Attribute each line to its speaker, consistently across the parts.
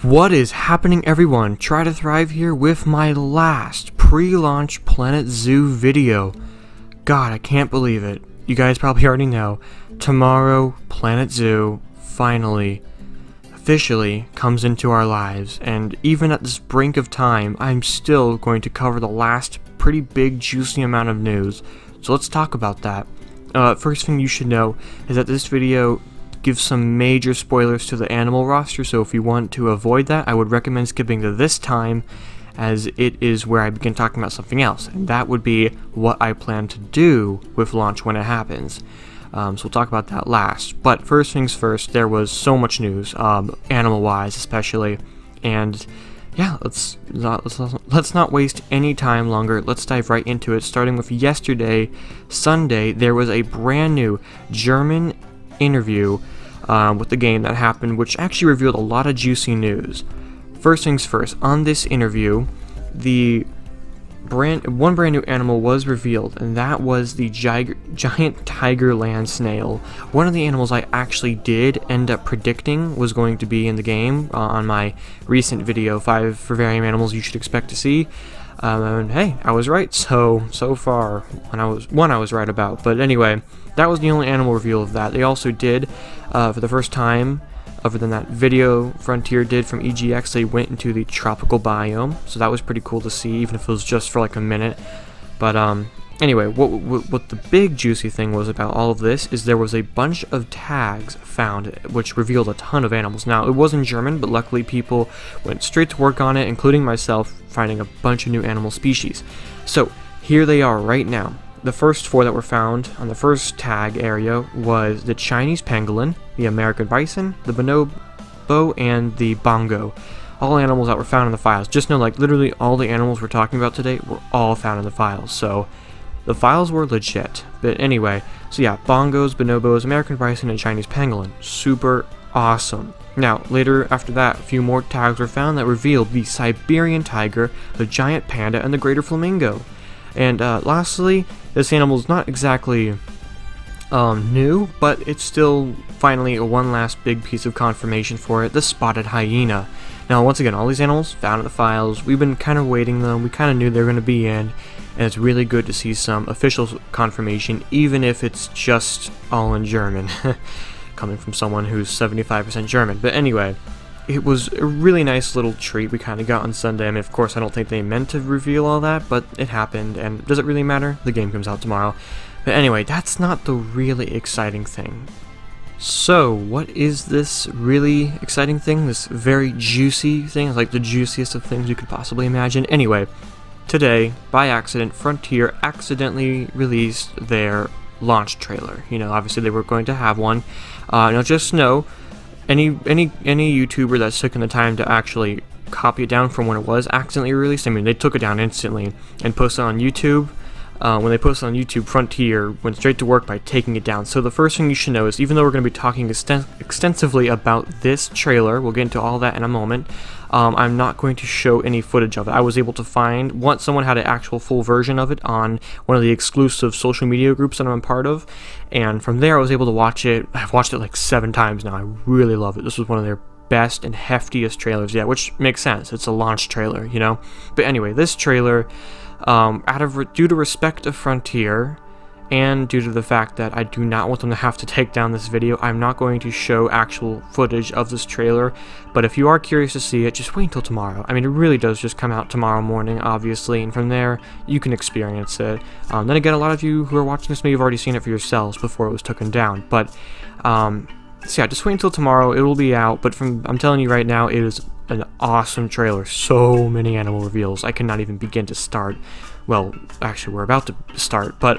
Speaker 1: What is happening, everyone? Try to Thrive here with my last pre-launch Planet Zoo video. God, I can't believe it. You guys probably already know. Tomorrow, Planet Zoo finally, officially comes into our lives. And even at this brink of time, I'm still going to cover the last pretty big, juicy amount of news. So let's talk about that. First thing you should know is that this video gives some major spoilers to the animal roster, so if you want to avoid that, I would recommend skipping to this time, as it is where I begin talking about something else, and that would be what I plan to do with launch when it happens. So we'll talk about that last. But first things first, there was so much news, animal-wise especially, and yeah, let's not waste any time longer. Let's dive right into it. Starting with yesterday, Sunday, there was a brand new German interview with the game that happened, which actually revealed a lot of juicy news. First things first, on this interview, one brand new animal was revealed, and that was the giant tiger land snail. One of the animals I actually did end up predicting was going to be in the game on my recent video, 5 vivarium animals you should expect to see. And hey, I was right so far. I was right about. But anyway, that was the only animal reveal of that. They also did, for the first time, other than that video Frontier did from EGX, they went into the tropical biome. So that was pretty cool to see, even if it was just for like a minute. But anyway, what the big juicy thing was about all of this is there was a bunch of tags found which revealed a ton of animals. Now, it was in German, but luckily people went straight to work on it, including myself, finding a bunch of new animal species. So here they are right now. The first 4 that were found on the first tag area was the Chinese pangolin, the American bison, the bonobo, and the bongo. All animals that were found in the files. Just know, like, literally all the animals we're talking about today were all found in the files. So the files were legit. But anyway, so yeah, bongos, bonobos, American bison, and Chinese pangolin. Super awesome. Now, later after that, a few more tags were found that revealed the Siberian tiger, the giant panda, and the greater flamingo. And lastly, this animal is not exactly new, but it's still finally one last big piece of confirmation for it, the spotted hyena. Now, once again, all these animals found in the files, we've been kind of waiting them, we kind of knew they were going to be in, and it's really good to see some official confirmation, even if it's just all in German, coming from someone who's 75% German. But anyway, it was a really nice little treat we kind of got on Sunday. I mean, of course, I don't think they meant to reveal all that, but it happened, and does it really matter? The game comes out tomorrow. But anyway, that's not the really exciting thing. So, what is this really exciting thing? This very juicy thing? It's like the juiciest of things you could possibly imagine. Anyway, today, by accident, Frontier accidentally released their launch trailer. You know, obviously they were going to have one. Now just know, any YouTuber that's taken the time to actually copy it down from when it was accidentally released, I mean, they took it down instantly and posted it on YouTube. When they posted on YouTube, Frontier went straight to work by taking it down. So the first thing you should know is, even though we're going to be talking extensively about this trailer, we'll get into all that in a moment, I'm not going to show any footage of it. I was able to find, once someone had an actual full version of it on one of the exclusive social media groups that I'm a part of, and from there I was able to watch it. I've watched it like 7 times now. I really love it. This was one of their best and heftiest trailers yet, which makes sense. It's a launch trailer, you know? But anyway, this trailer, due to respect of Frontier, and due to the fact that I do not want them to have to take down this video, I'm not going to show actual footage of this trailer. But if you are curious to see it, just wait until tomorrow. I mean, it really does just come out tomorrow morning, obviously, and from there, you can experience it. Then again, a lot of you who are watching this may have already seen it for yourselves before it was taken down. But, so yeah, just wait until tomorrow, it will be out. But I'm telling you right now, it is an awesome trailer. So many animal reveals, I cannot even begin to start. Well, actually, we're about to start, but,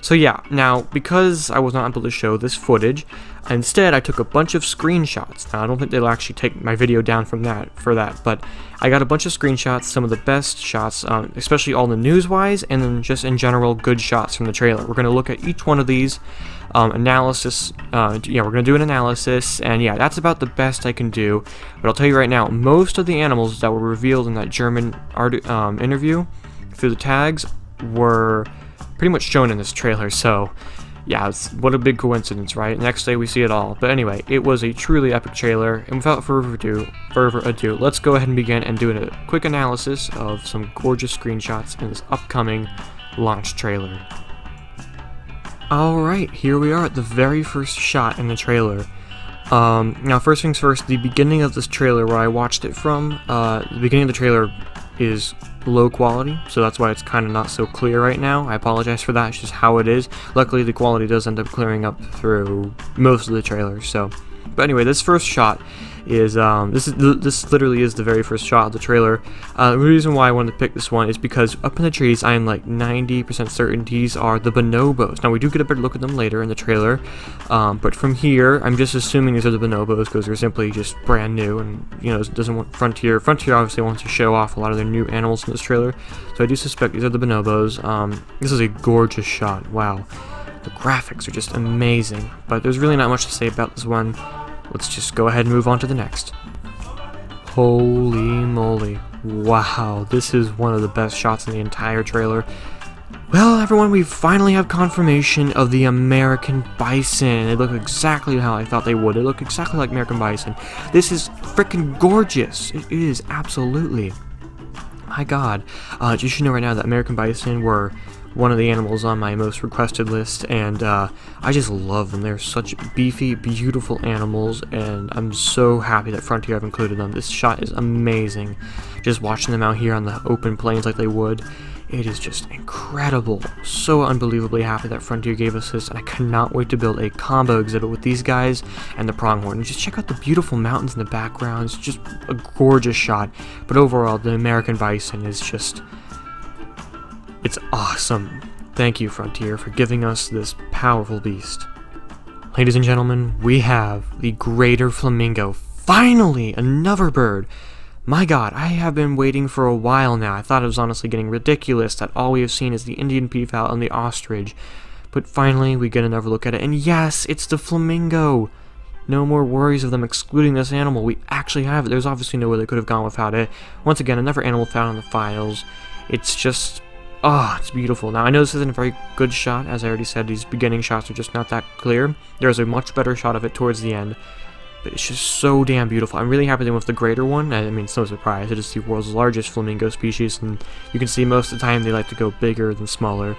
Speaker 1: so yeah, now, because I was not able to show this footage, instead I took a bunch of screenshots. Now, I don't think they'll actually take my video down for that, but I got a bunch of screenshots, some of the best shots, especially all the news-wise, and then just in general, good shots from the trailer. We're going to look at each one of these, analysis, yeah, we're going to do an analysis, and yeah, that's about the best I can do. But I'll tell you right now, most of the animals that were revealed in that German interview through the tags were pretty much shown in this trailer, so Yeah, what a big coincidence, right? Next day we see it all. But anyway, it was a truly epic trailer, and without further ado, let's go ahead and begin and do a quick analysis of some gorgeous screenshots in this upcoming launch trailer. Alright, here we are at the very first shot in the trailer. Now first things first, the beginning of this trailer where I watched it from, the beginning of the trailer is low quality, so that's why it's kind of not so clear right now. I apologize for that, it's just how it is. Luckily the quality does end up clearing up through most of the trailer, so. But anyway, this first shot is, this literally is the very first shot of the trailer. The reason why I wanted to pick this one is because up in the trees, I am like 90% certain these are the bonobos. Now we do get a better look at them later in the trailer, but from here, I'm just assuming these are the bonobos because they're simply just brand new, and you know, it doesn't want Frontier obviously wants to show off a lot of their new animals in this trailer, so I do suspect these are the bonobos. This is a gorgeous shot. Wow, the graphics are just amazing, but there's really not much to say about this one. Let's just go ahead and move on to the next. Holy moly. Wow, this is one of the best shots in the entire trailer. Well, everyone, we finally have confirmation of the American Bison. They look exactly how I thought they would. They look exactly like American Bison. This is freaking gorgeous. It is, absolutely. My god. You should know right now that American Bison were one of the animals on my most requested list, and I just love them. They're such beefy, beautiful animals, and I'm so happy that Frontier have included them. This shot is amazing. Just watching them out here on the open plains like they would, it is just incredible. So unbelievably happy that Frontier gave us this, and I cannot wait to build a combo exhibit with these guys and the pronghorn. And just check out the beautiful mountains in the background. It's just a gorgeous shot, but overall, the American Bison is just... it's awesome. Thank you, Frontier, for giving us this powerful beast. Ladies and gentlemen, we have the greater flamingo. Finally, another bird. My god, I have been waiting for a while now. I thought it was honestly getting ridiculous that all we have seen is the Indian peafowl and the ostrich. But finally, we get another look at it, and yes, it's the flamingo. No more worries of them excluding this animal. We actually have it. There's obviously no way they could have gone without it. Once again, another animal found in the files. It's just... oh, it's beautiful. Now, I know this isn't a very good shot. As I already said, these beginning shots are just not that clear. There's a much better shot of it towards the end. But it's just so damn beautiful. I'm really happy they went with the greater one. I mean, it's no surprise. It is the world's largest flamingo species, and you can see most of the time they like to go bigger than smaller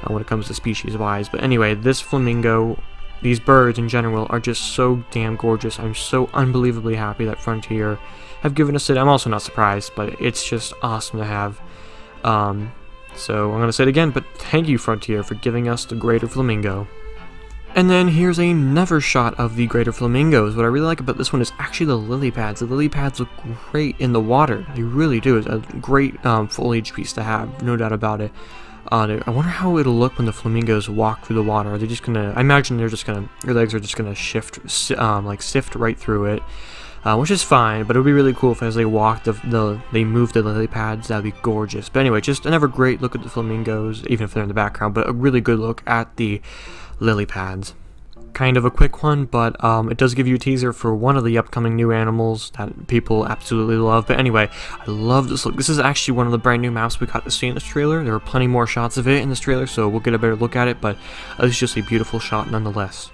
Speaker 1: when it comes to species-wise. But anyway, this flamingo, these birds in general, are just so damn gorgeous. I'm so unbelievably happy that Frontier have given us it. I'm also not surprised, but it's just awesome to have. So I'm going to say it again, but thank you, Frontier, for giving us the greater flamingo. And then here's another shot of the greater flamingos. What I really like about this one is actually the lily pads. The lily pads look great in the water. They really do. It's a great foliage piece to have, no doubt about it. I wonder how it'll look when the flamingos walk through the water. Are they just gonna... I imagine they're just gonna... their legs are just gonna shift, like sift right through it. Which is fine, but it would be really cool if as they walk, they move the lily pads. That would be gorgeous. But anyway, just another great look at the flamingos, even if they're in the background, but a really good look at the lily pads. Kind of a quick one, but it does give you a teaser for one of the upcoming new animals that people absolutely love. But anyway, I love this look. This is actually one of the brand new maps we got to see in this trailer. There are plenty more shots of it in this trailer, so we'll get a better look at it, but it's just a beautiful shot nonetheless.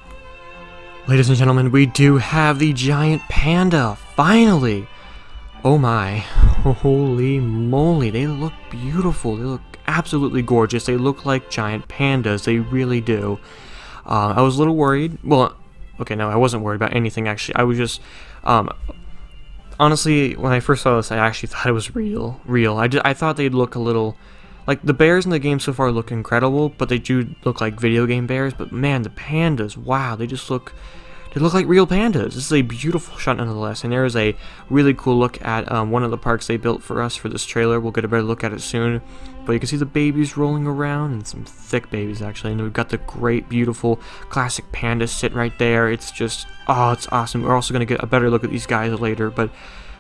Speaker 1: Ladies and gentlemen, we do have the giant panda, finally! Oh my, holy moly, they look beautiful, they look absolutely gorgeous, they look like giant pandas, they really do. I was a little worried, well, okay, no, I wasn't worried about anything actually, I was just, honestly, when I first saw this, I actually thought it was real. I thought they'd look a little... like, the bears in the game so far look incredible, but they do look like video game bears, but man, the pandas, wow, they just look... they look like real pandas. This is a beautiful shot nonetheless, and there is a really cool look at one of the parks they built for us for this trailer. We'll get a better look at it soon, but you can see the babies rolling around, and some thick babies actually, and we've got the great, beautiful, classic pandas sitting right there. It's just, oh, it's awesome. We're also going to get a better look at these guys later, but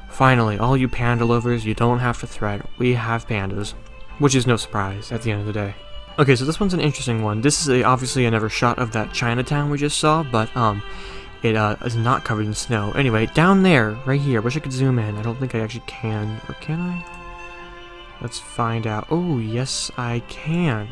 Speaker 1: finally, all you panda lovers, you don't have to fret. We have pandas. Which is no surprise at the end of the day. Okay, so this one's an interesting one. This is obviously another shot of that Chinatown we just saw, but it is not covered in snow. Anyway, down there, right here, wish I could zoom in. I don't think I actually can, or can I? Let's find out. Oh, yes, I can.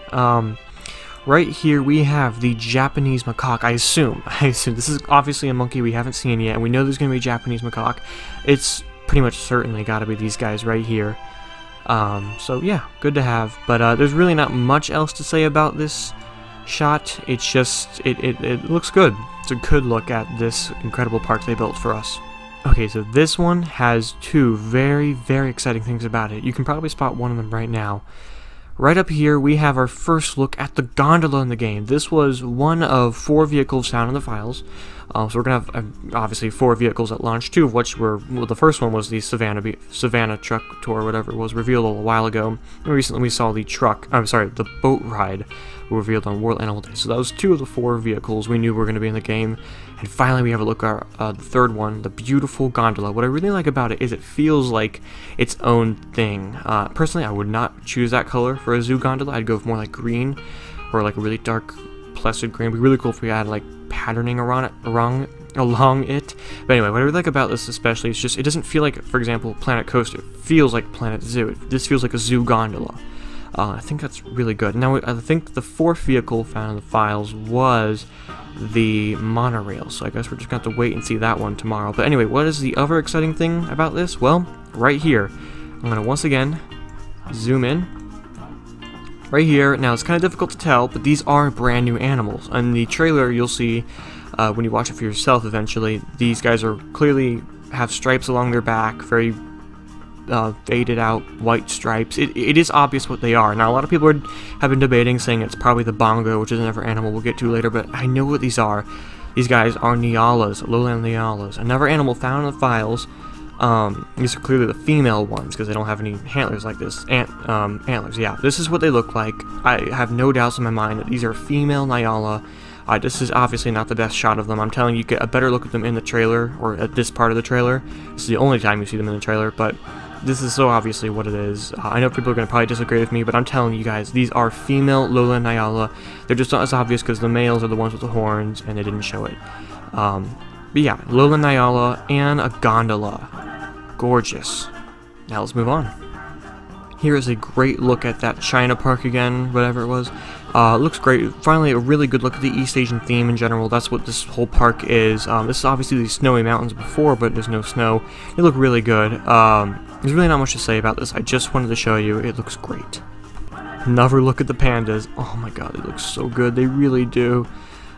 Speaker 1: Right here we have the Japanese macaque. I assume this is obviously a monkey we haven't seen yet, and we know there's going to be a Japanese macaque. It's pretty much certainly got to be these guys right here. So yeah, good to have. But there's really not much else to say about this shot. It's just it looks good. It's a good look at this incredible park they built for us. Okay, so this one has two very exciting things about it. You can probably spot one of them right now. Right up here, we have our first look at the gondola in the game. This was one of 4 vehicles found in the files. So we're going to have, obviously, 4 vehicles at launch, 2 of which were, well, the first one was the Savanna truck tour, whatever it was, revealed a little while ago. And recently we saw the the boat ride revealed on World Animal Day. So that was 2 of the 4 vehicles we knew were going to be in the game. And finally we have a look at the third one, the beautiful gondola. What I really like about it is it feels like its own thing. Personally, I would not choose that color for a zoo gondola. I'd go for more like green, or like a really dark placid green. It'd be really cool if we had like patterning along it. But anyway, what I really like about this especially is just it doesn't feel like, for example, Planet Coaster. It feels like Planet Zoo. This feels like a zoo gondola. I think that's really good. Now, I think the 4th vehicle found in the files was the monorail, so I guess we're just going to have to wait and see that one tomorrow. But anyway, what is the other exciting thing about this? Well, right here. I'm going to once again zoom in. Right here. Now, it's kind of difficult to tell, but these are brand new animals. In the trailer, you'll see, when you watch it for yourself eventually, these guys are clearly have stripes along their back, very faded out white stripes. It is obvious what they are. Now, a lot of people have been debating, saying it's probably the Bongo, which is another animal we'll get to later, but I know what these are. These guys are Nyalas, lowland Nyalas. Another animal found in the files. These are clearly the female ones, because they don't have any antlers like this. Antlers, yeah. This is what they look like. I have no doubts in my mind that these are female Nyala. This is obviously not the best shot of them. I'm telling you, get a better look at them in the trailer, or at this part of the trailer. This is the only time you see them in the trailer, but this is so obviously what it is. I know people are going to probably disagree with me, but I'm telling you guys, these are female lowland Nyala. They're just not as obvious because the males are the ones with the horns, and they didn't show it. But yeah, lowland Nyala and a gondola. Gorgeous. Now let's move on. Here is a great look at that China Park again, whatever it was. Looks great. Finally, a really good look at the East Asian theme in general. That's what this whole park is. This is obviously the snowy mountains before, but there's no snow. They look really good. There's really not much to say about this. I just wanted to show you. It looks great. Another look at the pandas. Oh my god, they look so good. They really do.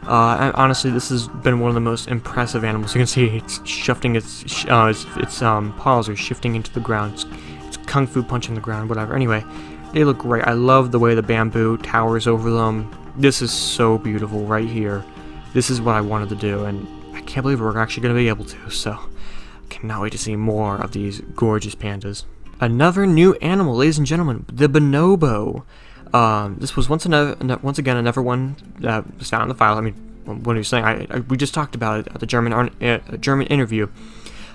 Speaker 1: And honestly, this has been one of the most impressive animals. You can see it's shifting its paws are shifting into the ground. It's kung fu punching the ground, whatever. Anyway, they look great. I love the way the bamboo towers over them. This is so beautiful right here. This is what I wanted to do, and I can't believe we're actually going to be able to, so I cannot wait to see more of these gorgeous pandas. Another new animal, ladies and gentlemen, the bonobo. This was once again another one that was found in the file. I mean, what are you saying? We just talked about it at the German interview.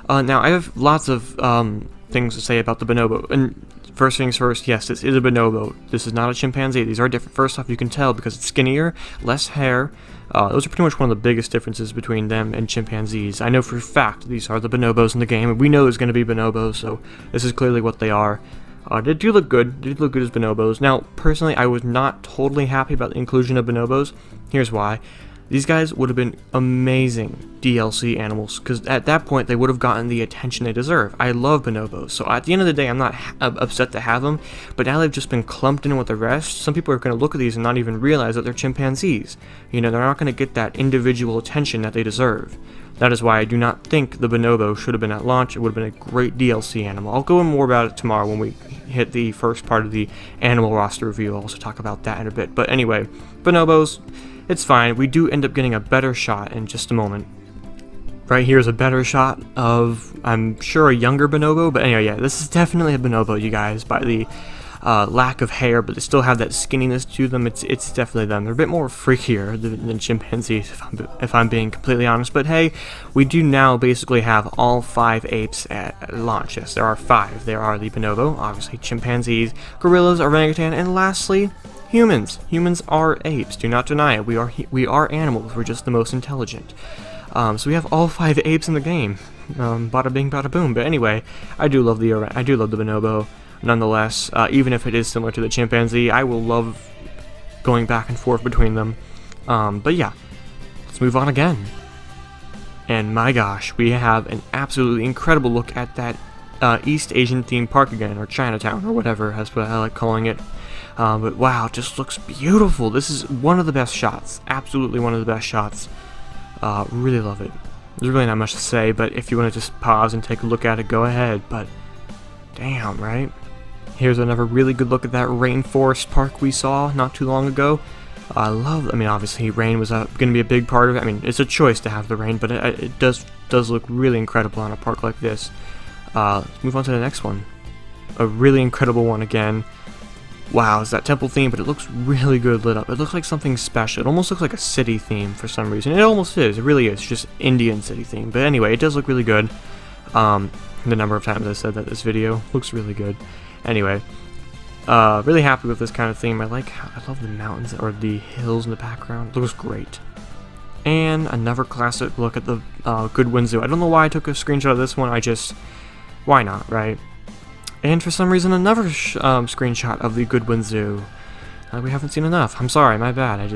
Speaker 1: Now, I have lots of things to say about the bonobo. And first things first, yes, this is a bonobo. This is not a chimpanzee. These are different. First off, you can tell because it's skinnier, less hair. Those are pretty much one of the biggest differences between them and chimpanzees. I know for a fact these are the bonobos in the game, and we know there's going to be bonobos, so this is clearly what they are. They do look good. They do look good as bonobos. Now, personally, I was not totally happy about the inclusion of bonobos. Here's why. These guys would have been amazing DLC animals, because at that point, they would have gotten the attention they deserve. I love bonobos, so at the end of the day, I'm not upset to have them, but now they've just been clumped in with the rest. Some people are going to look at these and not even realize that they're chimpanzees. You know, they're not going to get that individual attention that they deserve. That is why I do not think the bonobo should have been at launch. It would have been a great DLC animal. I'll go in more about it tomorrow when we hit the first part of the animal roster review. I'll also talk about that in a bit. But anyway, bonobos, it's fine. We do end up getting a better shot in just a moment. Right here is a better shot of, I'm sure, a younger bonobo. But anyway, yeah, this is definitely a bonobo, you guys, by the lack of hair, but they still have that skinniness to them. It's definitely them. They're a bit more freakier than chimpanzees, if I'm being completely honest. But hey, we do now basically have all 5 apes at launch. Yes, there are 5. There are the bonobo, obviously chimpanzees, gorillas, orangutan, and lastly, humans. Humans are apes. Do not deny it. We are animals. We're just the most intelligent. So we have all 5 apes in the game. Bada bing, bada boom. But anyway, I do love the bonobo. Nonetheless, even if it is similar to the chimpanzee, I will love going back and forth between them. But yeah, let's move on again. And my gosh, we have an absolutely incredible look at that East Asian themed park again, or Chinatown, or whatever, that's what I like calling it. But wow, it just looks beautiful. This is one of the best shots, absolutely one of the best shots. Really love it. There's really not much to say, but if you want to just pause and take a look at it, go ahead. But damn, right? Here's another really good look at that rainforest park we saw not too long ago. I mean, obviously rain was going to be a big part of it. I mean, it's a choice to have the rain, but it does look really incredible on a park like this. Let's move on to the next one. A really incredible one again. Wow, it's that temple theme, but it looks really good lit up. It looks like something special. It almost looks like a city theme for some reason. It almost is. It really is. It's just Indian city theme. But anyway, it does look really good. The number of times I said that this video looks really good. Anyway, really happy with this kind of theme. I love the mountains or the hills in the background. It looks great. And another classic look at the Goodwin Zoo. I don't know why I took a screenshot of this one. Why not, right? And for some reason, another screenshot of the Goodwin Zoo. We haven't seen enough. I'm sorry, my bad. I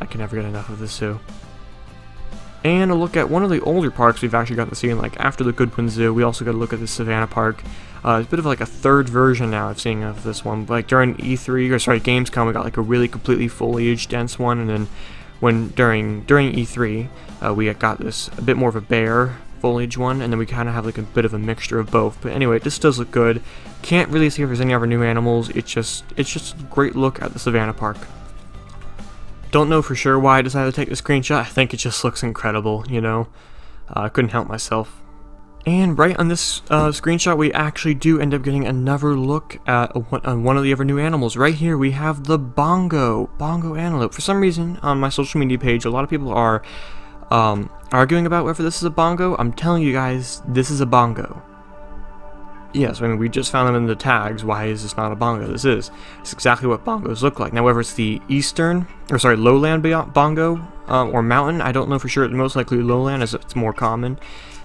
Speaker 1: can never get enough of this zoo. And a look at one of the older parks we've actually got to see, like after the Goodwin Zoo, we also got to look at the Savanna Park. It's a bit of like a third version now I've seen of this one. Like during Gamescom, we got like a really completely foliage dense one, and then during E3, we got this a bit more of a bare foliage one, and then we kind of have like a bit of a mixture of both. But anyway, this does look good. Can't really see if there's any other new animals. It's just a great look at the Savanna Park. Don't know for sure why I decided to take the screenshot. I think it just looks incredible, you know. I couldn't help myself. And right on this screenshot, we actually do end up getting another look at one of the other new animals. Right here, we have the Bongo antelope. For some reason, on my social media page, a lot of people are arguing about whether this is a bongo. I'm telling you guys, this is a bongo. Yes, I mean, we just found them in the tags. Why is this not a bongo? This is. It's exactly what bongos look like. Now, whether it's the lowland bongo or mountain, I don't know for sure. It's most likely lowland, as it's more common.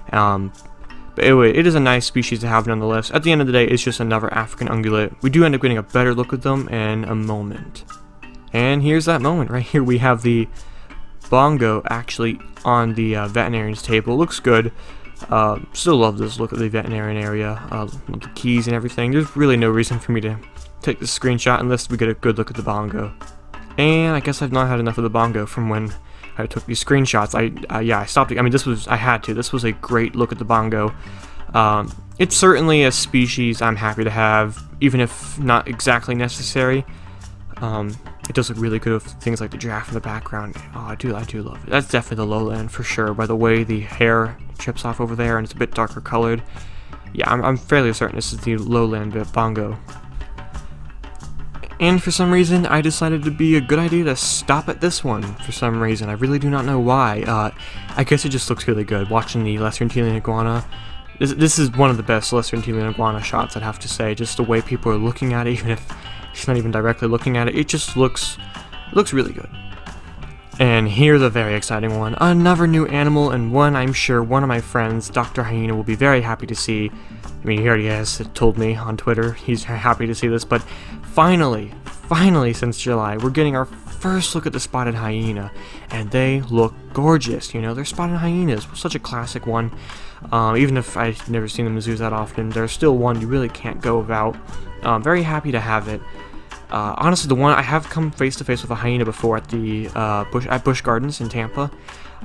Speaker 1: But anyway, it is a nice species to have nonetheless. At the end of the day, it's just another African ungulate. We do end up getting a better look at them in a moment. And here's that moment. Right here, we have the bongo actually on the veterinarian's table. It looks good. Still love this look at the veterinarian area, with the keys and everything. There's really no reason for me to take this screenshot unless we get a good look at the bongo. And I guess I've not had enough of the bongo from when I took these screenshots. I stopped. I mean, I had to. This was a great look at the bongo. It's certainly a species I'm happy to have, even if not exactly necessary. It does look really good with things like the giraffe in the background. Oh, I do love it. That's definitely the lowland for sure, by the way the hair chips off over there and it's a bit darker colored. Yeah, I'm fairly certain this is the lowland bongo. And for some reason, I decided it'd be a good idea to stop at this one for some reason. I really do not know why. I guess it just looks really good. Watching the lesser Antillean iguana. This is one of the best lesser Antillean iguana shots, I'd have to say. Just the way people are looking at it, even if she's not even directly looking at it. It just looks really good. And here's a very exciting one. Another new animal, and one I'm sure one of my friends, Dr. Hyena, will be very happy to see. I mean, he already has told me on Twitter he's happy to see this, but finally, since July, we're getting our first look at the spotted hyena, and they look gorgeous. You know, they're spotted hyenas, such a classic one. Even if I've never seen them in zoos that often, they're still one you really can't go without. Very happy to have it. Honestly, the one I have come face to face with a hyena before at the Busch Gardens in Tampa.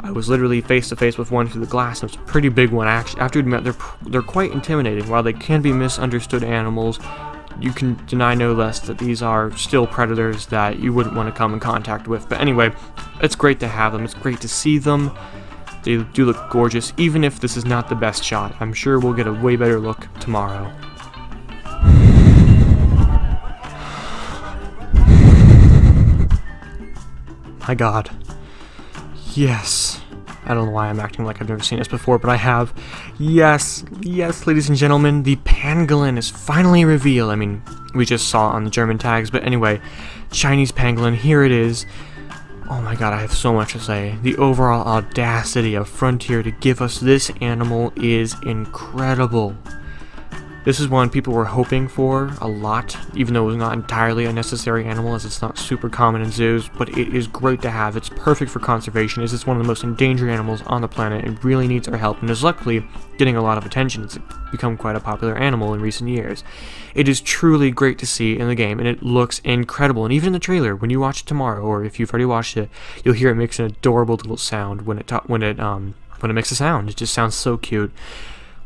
Speaker 1: I was literally face to face with one through the glass, and it's a pretty big one. Actually, I have to admit, they're quite intimidating. While they can be misunderstood animals, you can deny no less that these are still predators that you wouldn't want to come in contact with. But anyway, it's great to have them. It's great to see them. They do look gorgeous, even if this is not the best shot. I'm sure we'll get a way better look tomorrow. My god. Yes. I don't know why I'm acting like I've never seen this before, but I have. Yes, ladies and gentlemen, the pangolin is finally revealed. I mean, we just saw it on the German tags, but anyway, Chinese pangolin, here it is. Oh my god, I have so much to say. The overall audacity of Frontier to give us this animal is incredible. This is one people were hoping for a lot, even though it was not entirely a necessary animal, as it's not super common in zoos, but it is great to have. It's perfect for conservation, as it's one of the most endangered animals on the planet and really needs our help, and is luckily getting a lot of attention. It's become quite a popular animal in recent years. It is truly great to see in the game, and it looks incredible, and even in the trailer, when you watch it tomorrow, or if you've already watched it, you'll hear it makes an adorable little sound when it makes a sound. It just sounds so cute.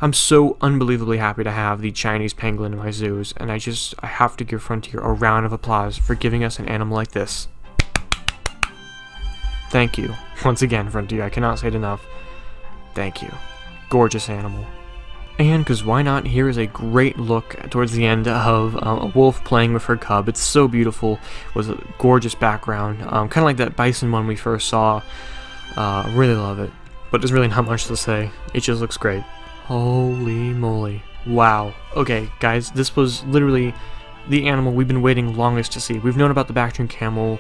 Speaker 1: I'm so unbelievably happy to have the Chinese pangolin in my zoos, and I have to give Frontier a round of applause for giving us an animal like this. Thank you. Once again, Frontier, I cannot say it enough. Thank you. Gorgeous animal. And, because why not, here is a great look towards the end of a wolf playing with her cub. It's so beautiful. It was a gorgeous background. Kind of like that bison one we first saw. Really love it. But there's really not much to say. It just looks great. Holy moly. Wow. Okay, guys, this was literally the animal we've been waiting longest to see. We've known about the Bactrian camel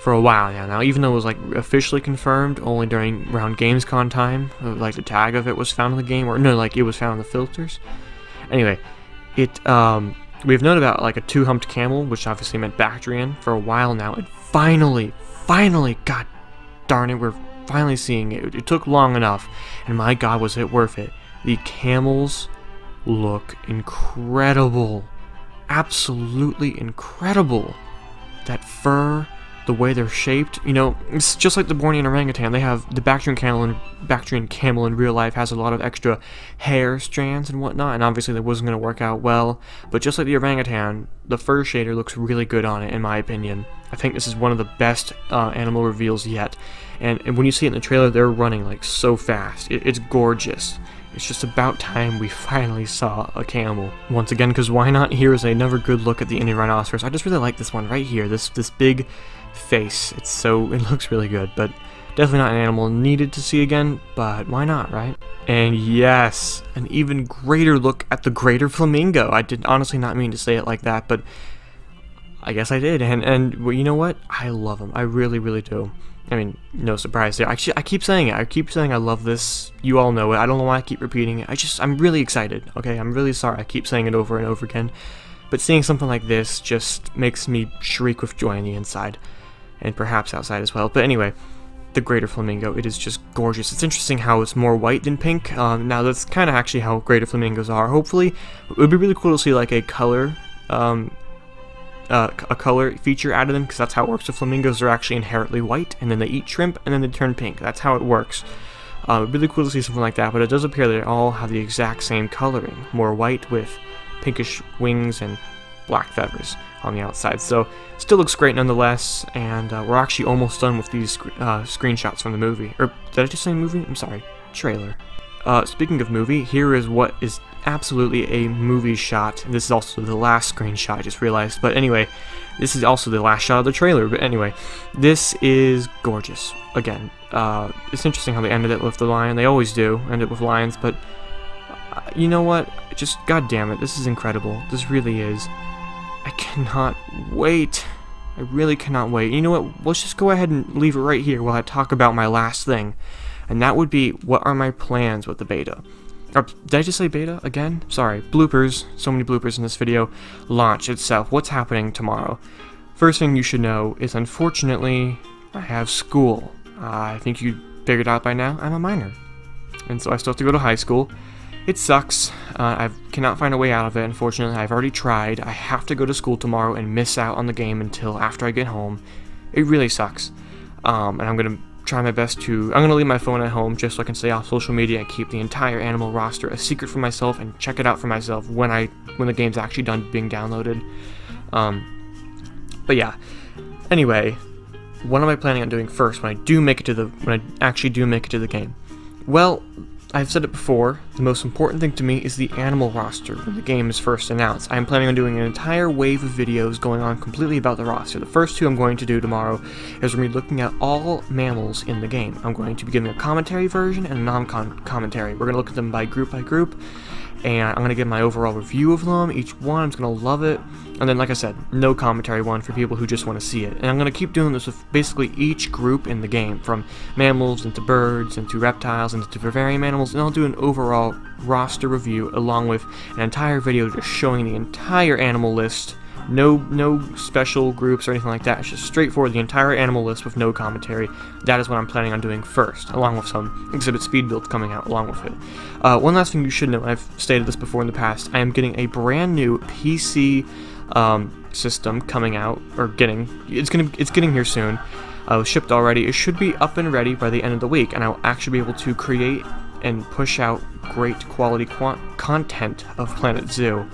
Speaker 1: for a while now. Even though it was like officially confirmed only around Gamescom time, like the tag of it was found in the game, or no, like it was found in the filters. Anyway, we've known about like a two-humped camel, which obviously meant Bactrian, for a while now, and finally, god darn it, we're finally seeing it. It took long enough, and my god, was it worth it. The camels look incredible. Absolutely incredible. That fur, the way they're shaped, you know, it's just like the Bornean orangutan. They have the Bactrian camel in real life has a lot of extra hair strands and whatnot, and obviously that wasn't going to work out well. But just like the orangutan, the fur shader looks really good on it, in my opinion. I think this is one of the best animal reveals yet. And when you see it in the trailer, they're running like so fast. It's gorgeous. It's just about time we finally saw a camel. Once again, because why not? Here is another good look at the Indian rhinoceros. I just really like this one right here. This big face. It looks really good, but definitely not an animal needed to see again, but why not, right? And yes, an even greater look at the greater flamingo. I did honestly not mean to say it like that, but I guess I did. And well, you know what? I love him. I really, really do. I mean, no surprise there. Actually, I keep saying it. I keep saying I love this. You all know it. I don't know why I keep repeating it. I'm really excited, okay? I'm really sorry I keep saying it over and over again. But seeing something like this just makes me shriek with joy on the inside. And perhaps outside as well. But anyway, the greater flamingo, it is just gorgeous. It's interesting how it's more white than pink. Now, that's kind of actually how greater flamingos are. Hopefully, it would be really cool to see like a color feature out of them, because that's how it works with flamingos. They're actually inherently white, and then they eat shrimp, and then they turn pink. That's how it works. Really cool to see something like that, but it does appear they all have the exact same coloring. More white with pinkish wings and black feathers on the outside. So, still looks great nonetheless, and we're actually almost done with these screenshots from the movie. Or, did I just say movie? I'm sorry. Trailer. Speaking of movie, here is what is absolutely a movie shot. This is also the last screenshot, I just realized. But anyway, this is also the last shot of the trailer. But anyway, this is gorgeous. Again, it's interesting how they ended it with the lion. They always do end it with lions, but you know what? Just, god damn it, this is incredible. This really is. I cannot wait. I really cannot wait. You know what? Let's just go ahead and leave it right here while I talk about my last thing. And that would be, what are my plans with the beta? Or, did I just say beta again? Sorry. Bloopers. So many bloopers in this video. Launch itself. What's happening tomorrow? First thing you should know is, unfortunately, I have school. I think you figured out by now, I'm a minor. And so I still have to go to high school. It sucks. I cannot find a way out of it, unfortunately. I've already tried. I have to go to school tomorrow and miss out on the game until after I get home. It really sucks. And I'm going to try my best to... I'm going to leave my phone at home just so I can stay off social media and keep the entire animal roster a secret for myself and check it out for myself when the game's actually done being downloaded. But yeah. Anyway, what am I planning on doing first when I actually do make it to the game? Well, I've said it before, the most important thing to me is the animal roster when the game is first announced. I am planning on doing an entire wave of videos going on completely about the roster. The first two I'm going to do tomorrow is we're going to be looking at all mammals in the game. I'm going to be giving a commentary version and a non-commentary. We're going to look at them by group, and I'm going to give my overall review of them. Each one, I'm just going to love it. And then, like I said, no commentary one for people who just want to see it. And I'm going to keep doing this with basically each group in the game, from mammals into birds into reptiles into vivarium animals, and I'll do an overall roster review along with an entire video just showing the entire animal list. No special groups or anything like that. It's just straightforward, the entire animal list with no commentary. That is what I'm planning on doing first, along with some exhibit speed builds coming out along with it. One last thing you should know, I've stated this before in the past, I am getting a brand new PC system coming out, or it's getting here soon. Shipped already. It should be up and ready by the end of the week, and I'll actually be able to create and push out great quality content of Planet Zoo.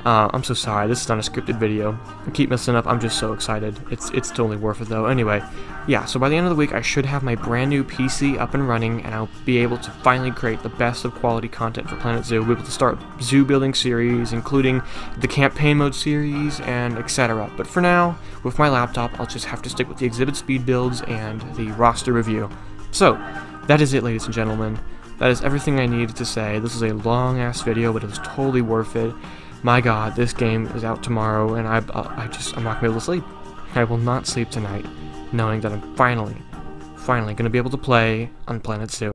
Speaker 1: I'm so sorry, this is not a scripted video. I keep messing up, I'm just so excited. It's totally worth it though. Anyway, yeah, so by the end of the week I should have my brand new PC up and running, and I'll be able to finally create the best of quality content for Planet Zoo. We'll be able to start zoo building series, including the campaign mode series, and etc. But for now, with my laptop, I'll just have to stick with the exhibit speed builds and the roster review. So, that is it, ladies and gentlemen. That is everything I needed to say. This is a long-ass video, but it was totally worth it. My god, this game is out tomorrow, and I'm not gonna be able to sleep. I will not sleep tonight, knowing that I'm finally gonna be able to play on Planet Zoo.